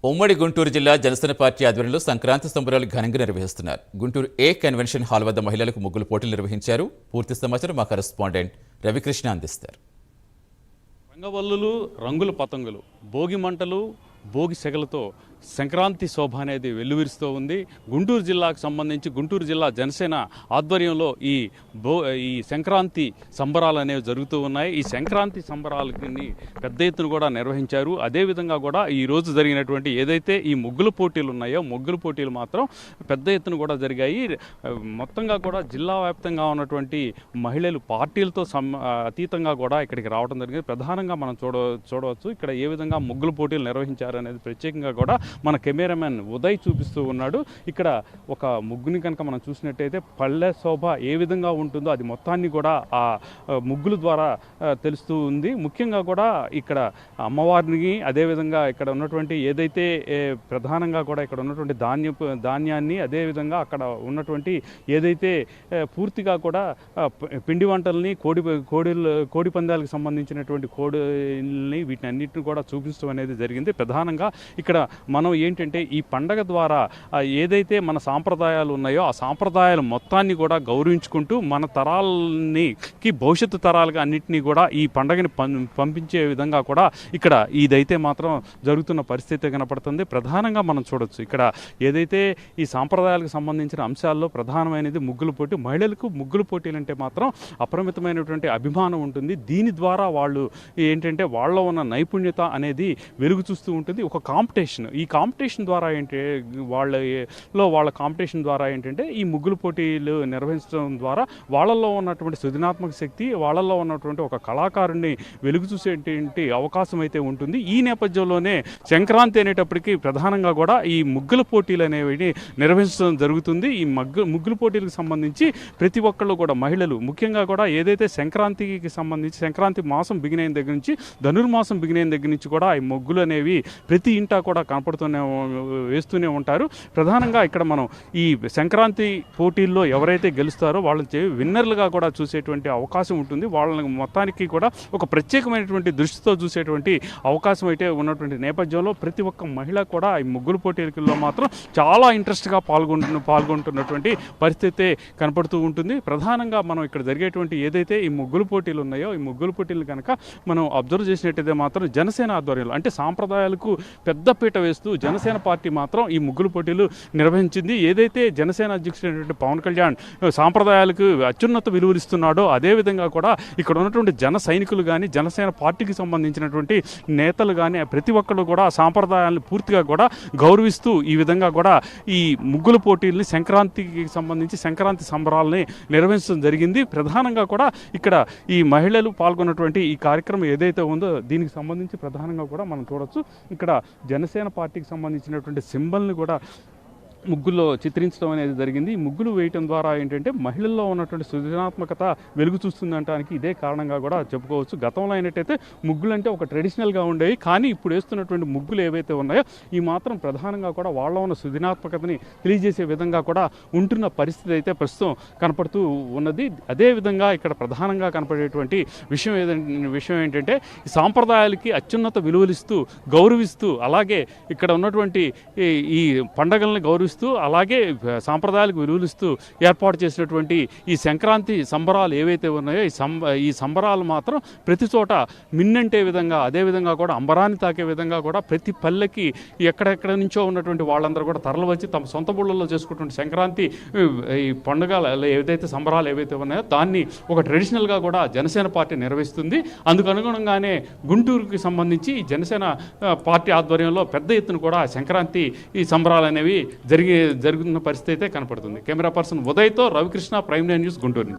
ఉమ్మడి గుంటూరు జిల్లా జనసేన పార్టీ ఆధ్వర్యంలో సంక్రాంతి సంబరాలు ఘనంగా నిర్వహిస్తున్నారు. గుంటూరు ఏ కన్వెన్షన్ హాల్ వద్ద మహిళలకు ముగ్గులు పోటీలు నిర్వహించారు. పూర్తి సమాచారం మా కరెస్పాండెంట్ రవికృష్ణ అందిస్తారు. రంగవల్లులు, రంగుల పతంగులు, భోగి మంటలు, భోగి సెగలతో సంక్రాంతి శోభ అనేది వెల్లువిరుస్తూ ఉంది. గుంటూరు జిల్లాకు సంబంధించి గుంటూరు జిల్లా జనసేన ఆధ్వర్యంలో ఈ సంక్రాంతి సంబరాలు అనేవి జరుగుతూ ఉన్నాయి. ఈ సంక్రాంతి సంబరాలని పెద్ద ఎత్తున కూడా నిర్వహించారు. అదేవిధంగా కూడా ఈ రోజు జరిగినటువంటి ఏదైతే ఈ ముగ్గుల పోటీలు ఉన్నాయో ముగ్గుల పోటీలు మాత్రం పెద్ద ఎత్తున కూడా జరిగాయి. మొత్తంగా కూడా జిల్లా వ్యాప్తంగా ఉన్నటువంటి మహిళలు పార్టీలతో అతీతంగా కూడా ఇక్కడికి రావడం జరిగింది. ప్రధానంగా మనం చూడవచ్చు ఇక్కడ ఏ విధంగా ముగ్గుల పోటీలు నిర్వహించారు అనేది ప్రత్యేకంగా కూడా మన కెమెరామెన్ ఉదయ్ చూపిస్తూ ఉన్నాడు. ఇక్కడ ఒక ముగ్గుని కనుక మనం చూసినట్టయితే పల్లె శోభ ఏ విధంగా ఉంటుందో అది మొత్తాన్ని కూడా ఆ ముగ్గుల ద్వారా తెలుస్తూ ఉంది. ముఖ్యంగా కూడా ఇక్కడ అమ్మవారిని అదేవిధంగా ఇక్కడ ఉన్నటువంటి ఏదైతే ప్రధానంగా కూడా ఇక్కడ ఉన్నటువంటి ధాన్యాన్ని అదేవిధంగా అక్కడ ఉన్నటువంటి ఏదైతే పూర్తిగా కూడా పిండి వంటల్ని కోడి పందాలకు సంబంధించినటువంటి కోడిల్ని వీటిని అన్నింటిని కూడా చూపిస్తూ అనేది జరిగింది. ప్రధానంగా ఇక్కడ మనం ఏంటంటే ఈ పండగ ద్వారా ఏదైతే మన సాంప్రదాయాలు ఉన్నాయో ఆ సాంప్రదాయాలు మొత్తాన్ని కూడా గౌరవించుకుంటూ మన తరాలకి భవిష్యత్తు తరాలుగా అన్నింటినీ కూడా ఈ పండగని పంపించే విధంగా కూడా ఇక్కడ ఇదైతే మాత్రం జరుగుతున్న పరిస్థితి కనపడుతుంది. ప్రధానంగా మనం చూడొచ్చు ఇక్కడ ఏదైతే ఈ సాంప్రదాయాలకు సంబంధించిన అంశాల్లో ప్రధానమైనది ముగ్గుల పోటీ. మహిళలకు ముగ్గుల పోటీలు అంటే మాత్రం అపరిమితమైనటువంటి అభిమానం ఉంటుంది. దీని ద్వారా వాళ్ళు ఏంటంటే వాళ్ళలో ఉన్న నైపుణ్యత అనేది వెలుగు చూస్తూ ఉంటుంది. ఒక కాంపిటీషన్, ఈ కాంపిటీషన్ ద్వారా వాళ్ళ కాంపిటీషన్ ద్వారా ఏంటంటే ఈ ముగ్గుల పోటీలు నిర్వహించడం ద్వారా వాళ్ళల్లో ఉన్నటువంటి సృజనాత్మక శక్తి, వాళ్ళల్లో ఉన్నటువంటి ఒక కళాకారుని వెలుగు చూసేటువంటి అవకాశం అయితే ఉంటుంది. ఈ నేపథ్యంలోనే సంక్రాంతి అనేటప్పటికీ ప్రధానంగా కూడా ఈ ముగ్గుల పోటీలు అనేవి నిర్వహించడం జరుగుతుంది. ఈ ముగ్గుల పోటీలకు సంబంధించి ప్రతి ఒక్కళ్ళు కూడా మహిళలు ముఖ్యంగా కూడా ఏదైతే సంక్రాంతికి సంబంధించి సంక్రాంతి మాసం బిగినైన దగ్గర నుంచి ధనుర్మాసం బిగినైన దగ్గర నుంచి కూడా ఈ ముగ్గులు అనేవి ప్రతి ఇంటా కూడా వేస్తూనే ఉంటారు. ప్రధానంగా ఇక్కడ మనం ఈ సంక్రాంతి పోటీల్లో ఎవరైతే గెలుస్తారో వాళ్ళని విన్నర్లుగా కూడా చూసేటువంటి అవకాశం ఉంటుంది. వాళ్ళని మొత్తానికి కూడా ఒక ప్రత్యేకమైనటువంటి దృష్టితో చూసేటువంటి అవకాశం అయితే ఉన్నటువంటి నేపథ్యంలో ప్రతి ఒక్క మహిళ కూడా ఈ ముగ్గుల పోటీల్లో మాత్రం చాలా ఇంట్రెస్ట్గా పాల్గొంటున్నటువంటి పరిస్థితి కనపడుతూ ఉంటుంది. ప్రధానంగా మనం ఇక్కడ జరిగేటువంటి ఏదైతే ఈ ముగ్గుల పోటీలు ఉన్నాయో ఈ ముగ్గుల పోటీలు కనుక మనం అబ్జర్వ్ చేసినట్టయితే మాత్రం జనసేన ఆధ్వర్యంలో అంటే సాంప్రదాయాలకు పెద్దపీట వేస్తూ జనసేన పార్టీ మాత్రం ఈ ముగ్గుల పోటీలు నిర్వహించింది. ఏదైతే జనసేన అధ్యక్షుడైనటువంటి పవన్ కళ్యాణ్ సాంప్రదాయాలకు అత్యున్నత విలువలిస్తున్నాడో అదేవిధంగా కూడా ఇక్కడ ఉన్నటువంటి జన సైనికులు కానీ జనసేన పార్టీకి సంబంధించినటువంటి నేతలు కానీ ప్రతి ఒక్కరు కూడా సాంప్రదాయాలను పూర్తిగా కూడా గౌరవిస్తూ ఈ విధంగా కూడా ఈ ముగ్గుల పోటీల్ని సంక్రాంతికి సంబంధించి సంక్రాంతి సంబరాలని నిర్వహించడం జరిగింది. ప్రధానంగా కూడా ఇక్కడ ఈ మహిళలు పాల్గొన్నటువంటి ఈ కార్యక్రమం ఏదైతే ఉందో దీనికి సంబంధించి ప్రధానంగా కూడా మనం చూడొచ్చు. ఇక్కడ జనసేన పార్టీకి సంబంధించినటువంటి సింబల్ని కూడా ముగ్గుల్లో చిత్రించడం అనేది జరిగింది. ఈ ముగ్గులు వేయటం ద్వారా ఏంటంటే మహిళల్లో ఉన్నటువంటి సృజనాత్మకత వెలుగు చూస్తుందనడానికి ఇదే కారణంగా కూడా చెప్పుకోవచ్చు. గతంలో అయినట్టయితే ముగ్గులు అంటే ఒక ట్రెడిషనల్గా ఉండేవి, కానీ ఇప్పుడు వేస్తున్నటువంటి ముగ్గులు ఏవైతే ఉన్నాయో ఈ మాత్రం ప్రధానంగా కూడా వాళ్ళ ఉన్న సృజనాత్మకతని తెలియజేసే విధంగా కూడా ఉంటున్న పరిస్థితి అయితే ప్రస్తుతం కనపడుతూ ఉన్నది. అదేవిధంగా ఇక్కడ ప్రధానంగా కనపడేటువంటి విషయం ఏంటంటే ఈ సాంప్రదాయాలకి అత్యున్నత విలువలిస్తూ గౌరవిస్తూ అలాగే ఇక్కడ ఉన్నటువంటి ఈ పండగల్ని గౌరవిస్తూ అలాగే సాంప్రదాయాలకు విలువలిస్తూ ఏర్పాటు చేసినటువంటి ఈ సంక్రాంతి సంబరాలు ఏవైతే ఉన్నాయో ఈ సంబరాలు మాత్రం ప్రతి చోట మిన్నంటే విధంగా అదేవిధంగా కూడా అంబరాన్ని తాకే విధంగా కూడా ప్రతి పల్లెకి ఎక్కడెక్కడ నుంచో ఉన్నటువంటి వాళ్ళందరూ కూడా తరలివచ్చి తమ సొంత బుళ్ళల్లో చేసుకున్నటువంటి సంక్రాంతి ఈ పండుగలు ఏదైతే సంబరాలు ఏవైతే ఉన్నాయో దాన్ని ఒక ట్రెడిషనల్గా కూడా జనసేన పార్టీ నిర్వహిస్తుంది. అందుకు అనుగుణంగానే గుంటూరుకి సంబంధించి జనసేన పార్టీ ఆధ్వర్యంలో పెద్ద ఎత్తున కూడా సంక్రాంతి ఈ సంబరాలు అనేవి జరుగుతున్న పరిస్థితి అయితే కనపడుతుంది. కెమెరా పర్సన్ ఉదయ్తో రవికృష్ణ, ప్రైమ్9 న్యూస్, గుంటూరు.